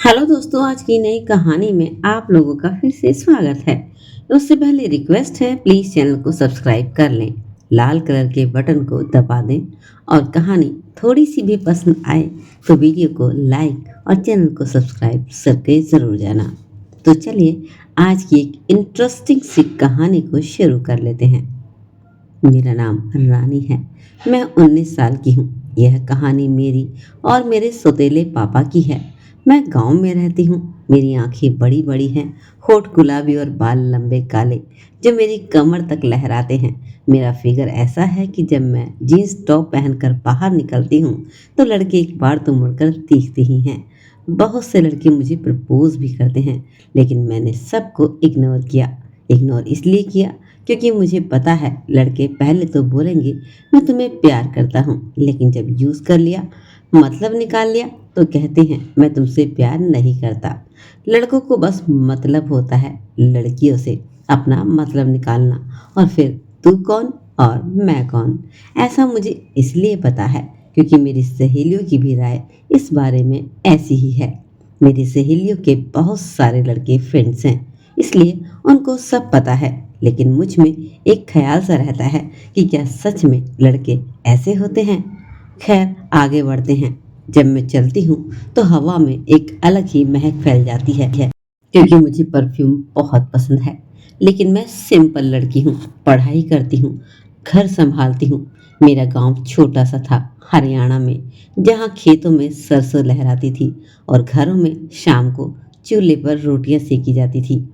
Hello दोस्तों, आज की नई कहानी में आप लोगों का फिर से स्वागत है। उससे पहले रिक्वेस्ट है, प्लीज चैनल को सब्सक्राइब कर लें, लाल कलर के बटन को दबा दें और कहानी थोड़ी सी भी पसंद आए तो वीडियो को लाइक और चैनल को सब्सक्राइब करके ज़रूर जाना। तो चलिए आज की एक इंटरेस्टिंग सी कहानी को शुरू कर लेते हैं। मेरा नाम रानी है। मैं 19 साल की हूँ। यह कहानी मेरी और मेरे सौतेले पापा की है। मैं गांव में रहती हूँ। मेरी आंखें बड़ी बड़ी हैं, होठ गुलाबी और बाल लंबे काले जो मेरी कमर तक लहराते हैं। मेरा फिगर ऐसा है कि जब मैं जीन्स टॉप पहनकर बाहर निकलती हूँ तो लड़के एक बार तो मुड़कर देखते ही हैं। बहुत से लड़के मुझे प्रपोज भी करते हैं, लेकिन मैंने सबको इग्नोर किया। इग्नोर इसलिए किया क्योंकि मुझे पता है लड़के पहले तो बोलेंगे मैं तुम्हें प्यार करता हूँ, लेकिन जब यूज़ कर लिया, मतलब निकाल लिया, तो कहते हैं मैं तुमसे प्यार नहीं करता। लड़कों को बस मतलब होता है लड़कियों से अपना मतलब निकालना, और फिर तू कौन और मैं कौन। ऐसा मुझे इसलिए पता है क्योंकि मेरी सहेलियों की भी राय इस बारे में ऐसी ही है। मेरी सहेलियों के बहुत सारे लड़के फ्रेंड्स हैं, इसलिए उनको सब पता है, लेकिन मुझ में एक ख्याल सा रहता है कि क्या सच में लड़के ऐसे होते हैं। खैर आगे बढ़ते हैं। जब मैं चलती हूँ तो हवा में एक अलग ही महक फैल जाती है क्योंकि मुझे परफ्यूम बहुत पसंद है। लेकिन मैं सिंपल लड़की हूँ, पढ़ाई करती हूँ, घर संभालती हूँ। मेरा गांव छोटा सा था हरियाणा में, जहाँ खेतों में सरसों लहराती थी और घरों में शाम को चूल्हे पर रोटियां सेकी जाती थी।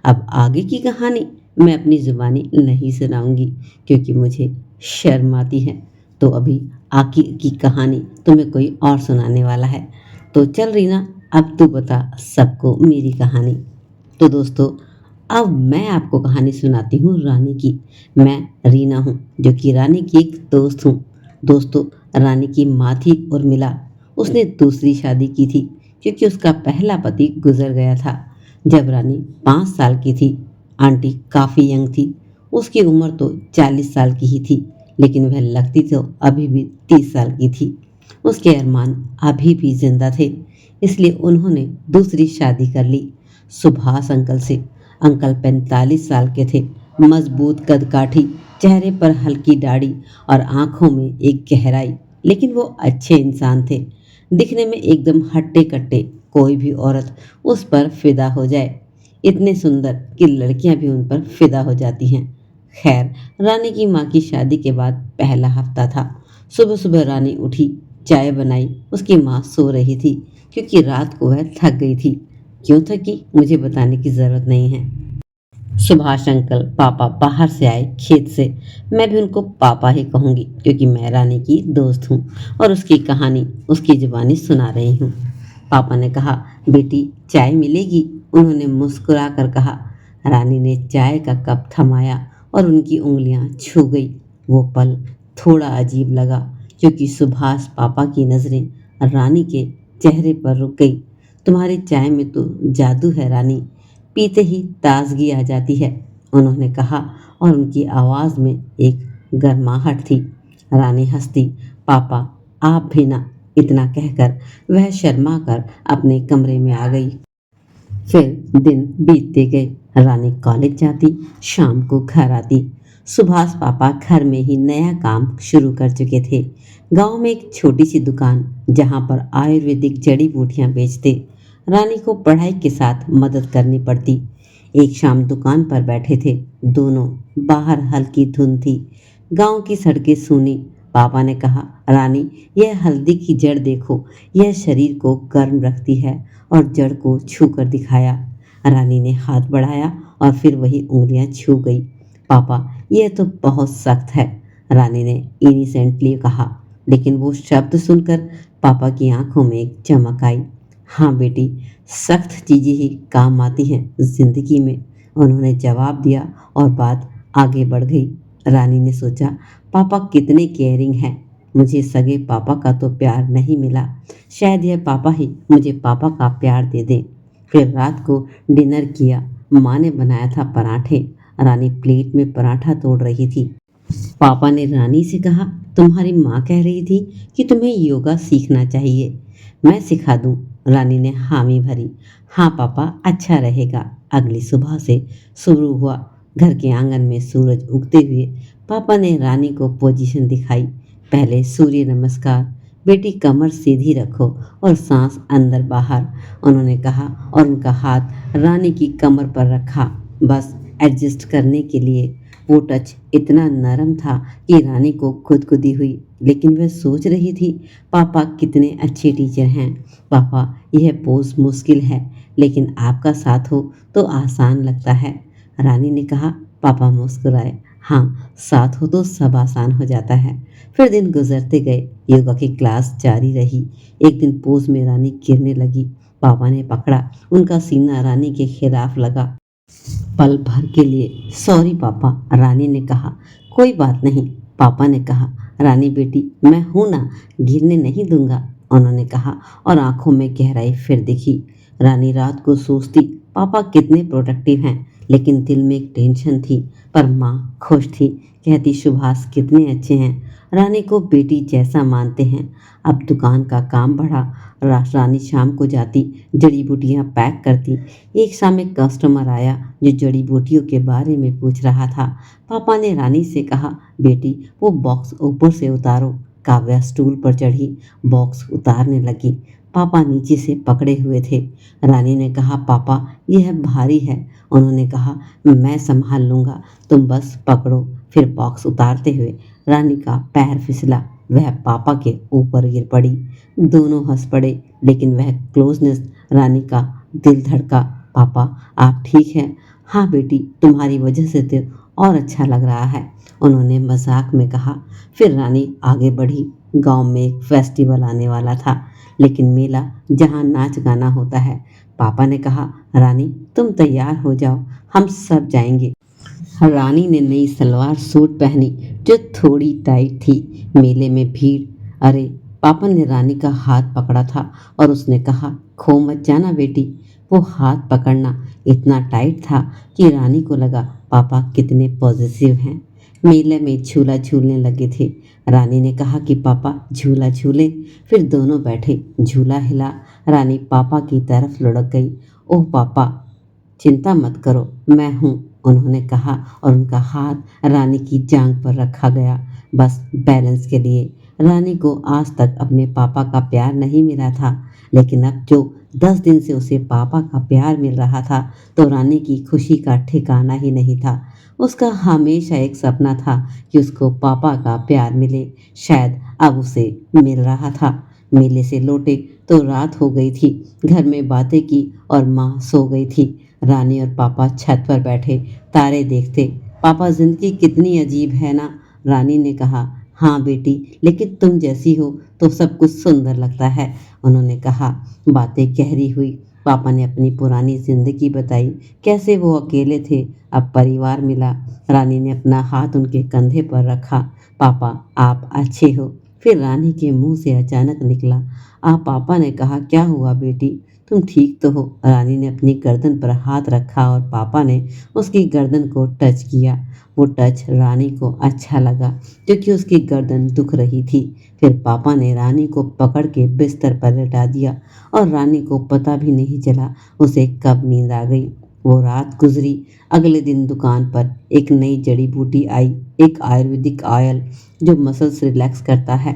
अब आगे की कहानी मैं अपनी जुबानी नहीं सुनाऊंगी क्योंकि मुझे शर्म आती है। तो अभी आगे की कहानी तुम्हें कोई और सुनाने वाला है। तो चल रीना, अब तू बता सबको मेरी कहानी। तो दोस्तों, अब मैं आपको कहानी सुनाती हूँ रानी की। मैं रीना हूँ, जो कि रानी की एक दोस्त हूँ। दोस्तों, रानी की माँ थी उर्मिला। उसने दूसरी शादी की थी क्योंकि उसका पहला पति गुजर गया था जब रानी 5 साल की थी। आंटी काफ़ी यंग थी। उसकी उम्र तो 40 साल की ही थी, लेकिन वह लगती तो अभी भी 30 साल की थी। उसके अरमान अभी भी जिंदा थे, इसलिए उन्होंने दूसरी शादी कर ली सुभाष अंकल से। अंकल 45 साल के थे, मजबूत कदकाठी, चेहरे पर हल्की दाढ़ी और आंखों में एक गहराई, लेकिन वो अच्छे इंसान थे। दिखने में एकदम हट्टे कट्टे, कोई भी औरत उस पर फिदा हो जाए। इतने सुंदर कि लड़कियां भी उन पर फिदा हो जाती हैं। खैर, रानी की माँ की शादी के बाद पहला हफ्ता था। सुबह सुबह रानी उठी, चाय बनाई। उसकी माँ सो रही थी क्योंकि रात को वह थक गई थी। क्यों थकी मुझे बताने की ज़रूरत नहीं है। सुभाष अंकल पापा बाहर से आए खेत से। मैं भी उनको पापा ही कहूँगी क्योंकि मैं रानी की दोस्त हूँ और उसकी कहानी उसकी जुबानी सुना रही हूँ। पापा ने कहा, बेटी चाय मिलेगी? उन्होंने मुस्कुरा कर कहा। रानी ने चाय का कप थमाया और उनकी उंगलियां छू गई। वो पल थोड़ा अजीब लगा क्योंकि सुभाष पापा की नज़रें रानी के चेहरे पर रुक गई। तुम्हारी चाय में तो जादू है रानी, पीते ही ताजगी आ जाती है, उन्होंने कहा, और उनकी आवाज़ में एक गर्माहट थी। रानी हंसती। पापा आप भी ना, इतना कहकर वह शर्मा कर अपने कमरे में आ गई। फिर दिन बीतते गए। रानी कॉलेज जाती, शाम को घर आती। सुभाष पापा घर में ही नया काम शुरू कर चुके थे। गांव में एक छोटी सी दुकान जहां पर आयुर्वेदिक जड़ी बूटियां बेचते। रानी को पढ़ाई के साथ मदद करनी पड़ती। एक शाम दुकान पर बैठे थे दोनों। बाहर हल्की धुंध थी, गांव की सड़कें सूनी। पापा ने कहा, रानी यह हल्दी की जड़ देखो, यह शरीर को गर्म रखती है, और जड़ को छू कर दिखाया। रानी ने हाथ बढ़ाया और फिर वही उंगलियां छू गई। पापा यह तो बहुत सख्त है, रानी ने इनिसेंटली कहा। लेकिन वो शब्द सुनकर पापा की आंखों में एक चमक आई। हाँ बेटी, सख्त चीज़ें ही काम आती हैं जिंदगी में, उन्होंने जवाब दिया और बात आगे बढ़ गई। रानी ने सोचा, पापा कितने केयरिंग हैं, मुझे सगे पापा का तो प्यार नहीं मिला, शायद यह पापा ही मुझे पापा का प्यार दे दें। फिर रात को डिनर किया। माँ ने बनाया था पराठे। रानी प्लेट में पराठा तोड़ रही थी। पापा ने रानी से कहा, तुम्हारी माँ कह रही थी कि तुम्हें योगा सीखना चाहिए, मैं सिखा दूँ। रानी ने हामी भरी। हाँ पापा, अच्छा रहेगा। अगली सुबह से शुरू हुआ। घर के आंगन में सूरज उगते हुए पापा ने रानी को पोजीशन दिखाई। पहले सूर्य नमस्कार, बेटी कमर सीधी रखो और सांस अंदर बाहर, उन्होंने कहा और उनका हाथ रानी की कमर पर रखा, बस एडजस्ट करने के लिए। वो टच इतना नरम था कि रानी को खुदकुदी हुई, लेकिन वह सोच रही थी, पापा कितने अच्छे टीचर हैं। पापा, यह पोज मुश्किल है, लेकिन आपका साथ हो तो आसान लगता है। रानी ने कहा। पापा मुस्कुराए। हाँ, साथ हो तो सब आसान हो जाता है। फिर दिन गुजरते गए। योगा की क्लास जारी रही। एक दिन पोज में रानी गिरने लगी। पापा ने पकड़ा, उनका सीना रानी के खिलाफ लगा। पल भर के लिए सॉरी पापा, रानी ने कहा। कोई बात नहीं, पापा ने कहा। रानी बेटी, मैं हूं ना, गिरने नहीं दूंगा, उन्होंने कहा और आंखों में गहराई फिर दिखी। रानी रात को सोचती, पापा कितने प्रोटेक्टिव हैं, लेकिन दिल में एक टेंशन थी। पर माँ खुश थी, कहती सुभाष कितने अच्छे हैं, रानी को बेटी जैसा मानते हैं। अब दुकान का काम बढ़ा। रानी शाम को जाती, जड़ी बूटियाँ पैक करती। एक शाम एक कस्टमर आया जो जड़ी बूटियों के बारे में पूछ रहा था। पापा ने रानी से कहा, बेटी वो बॉक्स ऊपर से उतारो। काव्या स्टूल पर चढ़ी, बॉक्स उतारने लगी। पापा नीचे से पकड़े हुए थे। रानी ने कहा, पापा यह भारी है, उन्होंने कहा। मैं संभाल लूँगा, तुम बस पकड़ो। फिर बॉक्स उतारते हुए रानी का पैर फिसला, वह पापा के ऊपर गिर पड़ी। दोनों हंस पड़े, लेकिन वह क्लोजनेस, रानी का दिल धड़का। पापा आप ठीक हैं? हाँ बेटी, तुम्हारी वजह से तो और अच्छा लग रहा है, उन्होंने मजाक में कहा। फिर रानी आगे बढ़ी। गांव में एक फेस्टिवल आने वाला था, लेकिन मेला जहाँ नाच गाना होता है। पापा ने कहा, रानी तुम तैयार हो जाओ, हम सब जाएंगे। रानी ने नई सलवार सूट पहनी जो थोड़ी टाइट थी। मेले में भीड़। अरे, पापा ने रानी का हाथ पकड़ा था और उसने कहा, खो मत जाना बेटी। वो हाथ पकड़ना इतना टाइट था कि रानी को लगा पापा कितने पॉजिटिव हैं। मेले में झूला झूलने लगे थे। रानी ने कहा कि पापा झूला झूले। फिर दोनों बैठे, झूला हिला। रानी पापा की तरफ लुढ़क गई। ओह पापा, चिंता मत करो, मैं हूँ, उन्होंने कहा और उनका हाथ रानी की जांघ पर रखा गया, बस बैलेंस के लिए। रानी को आज तक अपने पापा का प्यार नहीं मिला था, लेकिन अब जो 10 दिन से उसे पापा का प्यार मिल रहा था, तो रानी की खुशी का ठिकाना ही नहीं था। उसका हमेशा एक सपना था कि उसको पापा का प्यार मिले। शायद अब उसे मिल रहा था। मेले से लौटे तो रात हो गई थी। घर में बातें की और माँ सो गई थी। रानी और पापा छत पर बैठे तारे देखते। पापा, जिंदगी कितनी अजीब है ना, रानी ने कहा। हाँ बेटी, लेकिन तुम जैसी हो तो सब कुछ सुंदर लगता है, उन्होंने कहा। बातें गहरी हुई। पापा ने अपनी पुरानी जिंदगी बताई, कैसे वो अकेले थे, अब परिवार मिला। रानी ने अपना हाथ उनके कंधे पर रखा। पापा आप अच्छे हो। फिर रानी के मुंह से अचानक निकला, पापा ने कहा, क्या हुआ बेटी, तुम ठीक तो हो? रानी ने अपनी गर्दन पर हाथ रखा और पापा ने उसकी गर्दन को टच किया। वो टच रानी को अच्छा लगा, क्योंकि उसकी गर्दन दुख रही थी। फिर पापा ने रानी को पकड़ के बिस्तर पर लेटा दिया और रानी को पता भी नहीं चला उसे कब नींद आ गई। वो रात गुजरी। अगले दिन दुकान पर एक नई जड़ी बूटी आई, एक आयुर्वेदिक ऑयल जो मसल्स रिलैक्स करता है।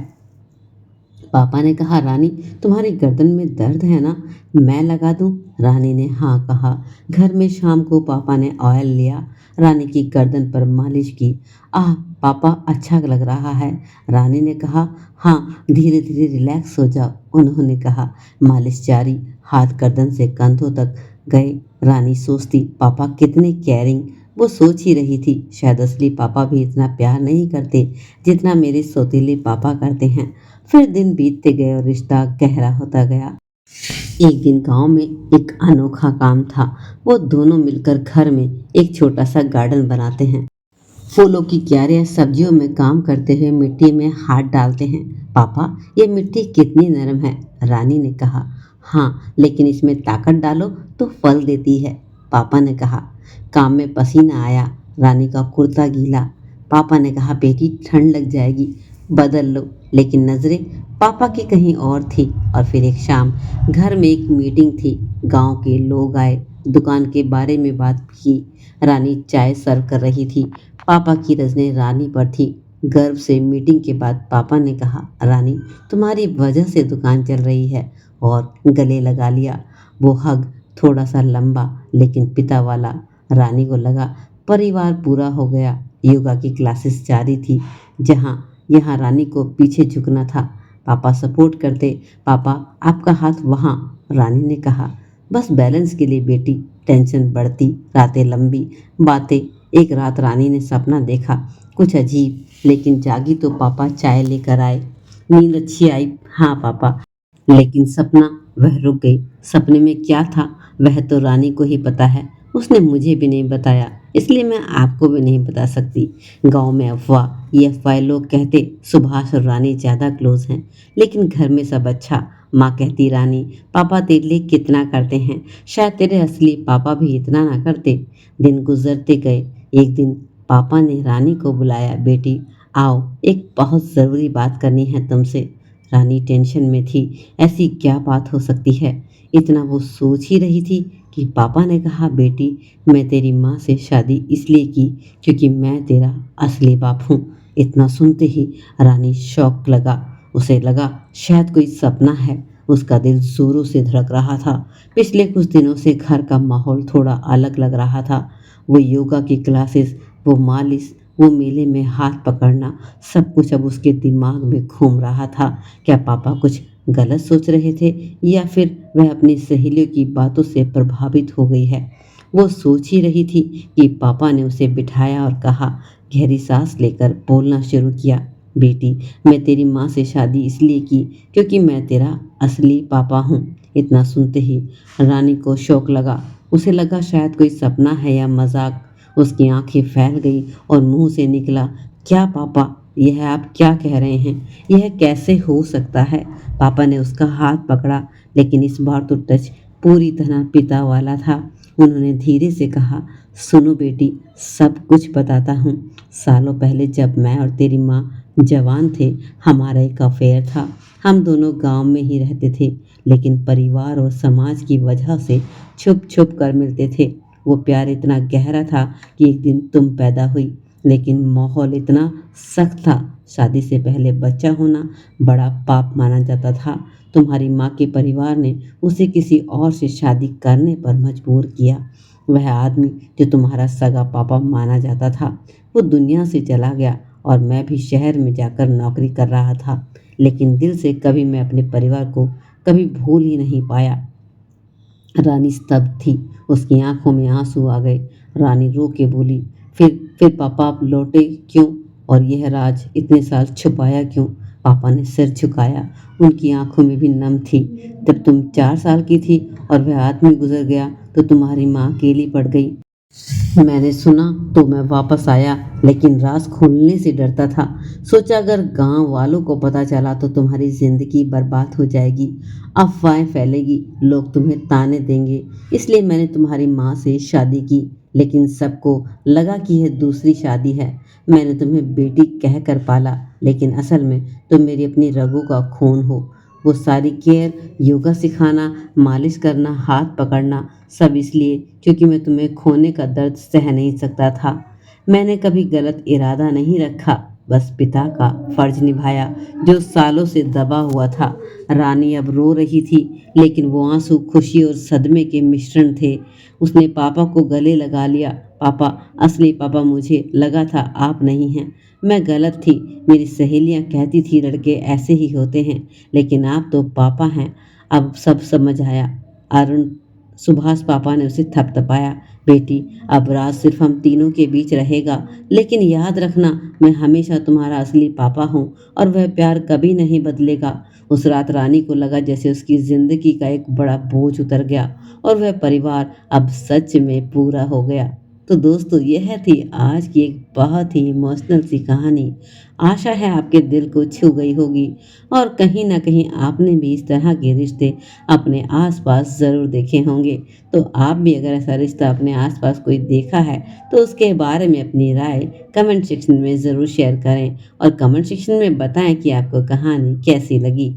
पापा ने कहा, रानी तुम्हारी गर्दन में दर्द है ना, मैं लगा दूं? रानी ने हाँ कहा। घर में शाम को पापा ने ऑयल लिया, रानी की गर्दन पर मालिश की। आह पापा, अच्छा लग रहा है, रानी ने कहा। हाँ, धीरे धीरे रिलैक्स हो जाओ, उन्होंने कहा। मालिश जारी, हाथ गर्दन से कंधों तक गए। रानी सोचती, पापा कितने केयरिंग। वो सोच ही रही थी, शायद असली पापा भी इतना प्यार नहीं करते जितना मेरे सौतीले पापा करते हैं। फिर दिन बीतते गए और रिश्ता गहरा होता गया। एक दिन गांव में एक अनोखा काम था। वो दोनों मिलकर घर में एक छोटा सा गार्डन बनाते हैं। फूलों की क्यारियां, सब्जियों में काम करते हुए मिट्टी में हाथ डालते हैं। पापा ये मिट्टी कितनी नरम है, रानी ने कहा। हाँ, लेकिन इसमें ताकत डालो तो फल देती है, पापा ने कहा। काम में पसीना आया। रानी का कुर्ता गीला। पापा ने कहा, बेटी ठंड लग जाएगी। बदल लो, लेकिन नजरें पापा की कहीं और थी। और फिर एक शाम घर में एक मीटिंग थी। गांव के लोग आए, दुकान के बारे में बात की। रानी चाय सर्व कर रही थी। पापा की नजरें रानी पर थी। गर्व से मीटिंग के बाद पापा ने कहा, रानी, तुम्हारी वजह से दुकान चल रही है। और गले लगा लिया। वो हग थोड़ा सा लंबा लेकिन पिता वाला। रानी को लगा परिवार पूरा हो गया। योगा की क्लासेस जारी थी। जहाँ यहाँ रानी को पीछे झुकना था। पापा सपोर्ट करते। पापा, आपका हाथ वहाँ। रानी ने कहा, बस बैलेंस के लिए बेटी। टेंशन बढ़ती, रातें लंबी, बातें। एक रात रानी ने सपना देखा, कुछ अजीब। लेकिन जागी तो पापा चाय लेकर आए। नींद अच्छी आई, हाँ पापा। लेकिन सपना, वह रुक गई। सपने में क्या था वह तो रानी को ही पता है। उसने मुझे भी नहीं बताया, इसलिए मैं आपको भी नहीं बता सकती। गांव में अफवाह, ये अफवाह लोग कहते सुभाष और रानी ज़्यादा क्लोज हैं, लेकिन घर में सब अच्छा। माँ कहती, रानी, पापा तेरे लिए कितना करते हैं, शायद तेरे असली पापा भी इतना ना करते। दिन गुजरते गए। एक दिन पापा ने रानी को बुलाया, बेटी आओ, एक बहुत ज़रूरी बात करनी है तुमसे। रानी टेंशन में थी। ऐसी क्या बात हो सकती है? इतना वो सोच ही रही थी कि पापा ने कहा, बेटी, मैं तेरी माँ से शादी इसलिए की क्योंकि मैं तेरा असली बाप हूँ। इतना सुनते ही रानी शौक लगा। उसे लगा शायद कोई सपना है। उसका दिल जोरों से धड़क रहा था। पिछले कुछ दिनों से घर का माहौल थोड़ा अलग लग रहा था। वो योगा की क्लासेस, वो मालिश, वो मेले में हाथ पकड़ना, सब कुछ अब उसके दिमाग में घूम रहा था। क्या पापा कुछ गलत सोच रहे थे या फिर वह अपनी सहेलियों की बातों से प्रभावित हो गई है? वो सोच ही रही थी कि पापा ने उसे बिठाया और कहा, गहरी सांस लेकर बोलना शुरू किया, बेटी, मैं तेरी माँ से शादी इसलिए की क्योंकि मैं तेरा असली पापा हूँ। इतना सुनते ही रानी को शौक लगा। उसे लगा शायद कोई सपना है या मजाक। उसकी आंखें फैल गई और मुंह से निकला, क्या पापा, यह आप क्या कह रहे हैं? यह कैसे हो सकता है? पापा ने उसका हाथ पकड़ा, लेकिन इस बार तो टच पूरी तरह पिता वाला था। उन्होंने धीरे से कहा, सुनो बेटी, सब कुछ बताता हूँ। सालों पहले जब मैं और तेरी माँ जवान थे, हमारा एक अफेयर था। हम दोनों गांव में ही रहते थे, लेकिन परिवार और समाज की वजह से छुप छुप कर मिलते थे। वो प्यार इतना गहरा था कि एक दिन तुम पैदा हुई, लेकिन माहौल इतना सख्त था। शादी से पहले बच्चा होना बड़ा पाप माना जाता था। तुम्हारी माँ के परिवार ने उसे किसी और से शादी करने पर मजबूर किया। वह आदमी जो तुम्हारा सगा पापा माना जाता था, वो दुनिया से चला गया और मैं भी शहर में जाकर नौकरी कर रहा था। लेकिन दिल से कभी मैं अपने परिवार को कभी भूल ही नहीं पाया। रानी स्तब्ध थी। उसकी आंखों में आंसू आ गए। रानी रो के बोली, फिर पापा आप लौटे क्यों? और यह राज इतने साल छुपाया क्यों? पापा ने सिर झुकाया। उनकी आंखों में भी नम थी। जब तुम 4 साल की थी और वह आदमी गुजर गया तो तुम्हारी माँ अकेली पड़ गई। मैंने सुना तो मैं वापस आया, लेकिन राज खोलने से डरता था। सोचा अगर गांव वालों को पता चला तो तुम्हारी जिंदगी बर्बाद हो जाएगी, अफवाहें फैलेगी, लोग तुम्हें ताने देंगे। इसलिए मैंने तुम्हारी माँ से शादी की, लेकिन सबको लगा कि यह दूसरी शादी है। मैंने तुम्हें बेटी कह कर पाला, लेकिन असल में तुम मेरी अपनी रगों का खून हो। वो सारी केयर, योगा सिखाना, मालिश करना, हाथ पकड़ना, सब इसलिए क्योंकि मैं तुम्हें खोने का दर्द सह नहीं सकता था। मैंने कभी गलत इरादा नहीं रखा, बस पिता का फर्ज निभाया जो सालों से दबा हुआ था। रानी अब रो रही थी, लेकिन वो आंसू खुशी और सदमे के मिश्रण थे। उसने पापा को गले लगा लिया। पापा, असली पापा मुझे लगा था आप नहीं हैं। मैं गलत थी। मेरी सहेलियां कहती थी लड़के ऐसे ही होते हैं, लेकिन आप तो पापा हैं। अब सब समझ आया। अरुण, सुभाष पापा ने उसे थपथपाया, बेटी, अब राज सिर्फ हम तीनों के बीच रहेगा, लेकिन याद रखना मैं हमेशा तुम्हारा असली पापा हूँ और वह प्यार कभी नहीं बदलेगा। उस रात रानी को लगा जैसे उसकी जिंदगी का एक बड़ा बोझ उतर गया और वह परिवार अब सच में पूरा हो गया। तो दोस्तों यह थी आज की एक बहुत ही इमोशनल सी कहानी। आशा है आपके दिल को छू गई होगी और कहीं न कहीं आपने भी इस तरह के रिश्ते अपने आस-पास ज़रूर देखे होंगे। तो आप भी अगर ऐसा रिश्ता अपने आस-पास कोई देखा है तो उसके बारे में अपनी राय कमेंट सेक्शन में ज़रूर शेयर करें और कमेंट सेक्शन में बताएँ कि आपको कहानी कैसी लगी।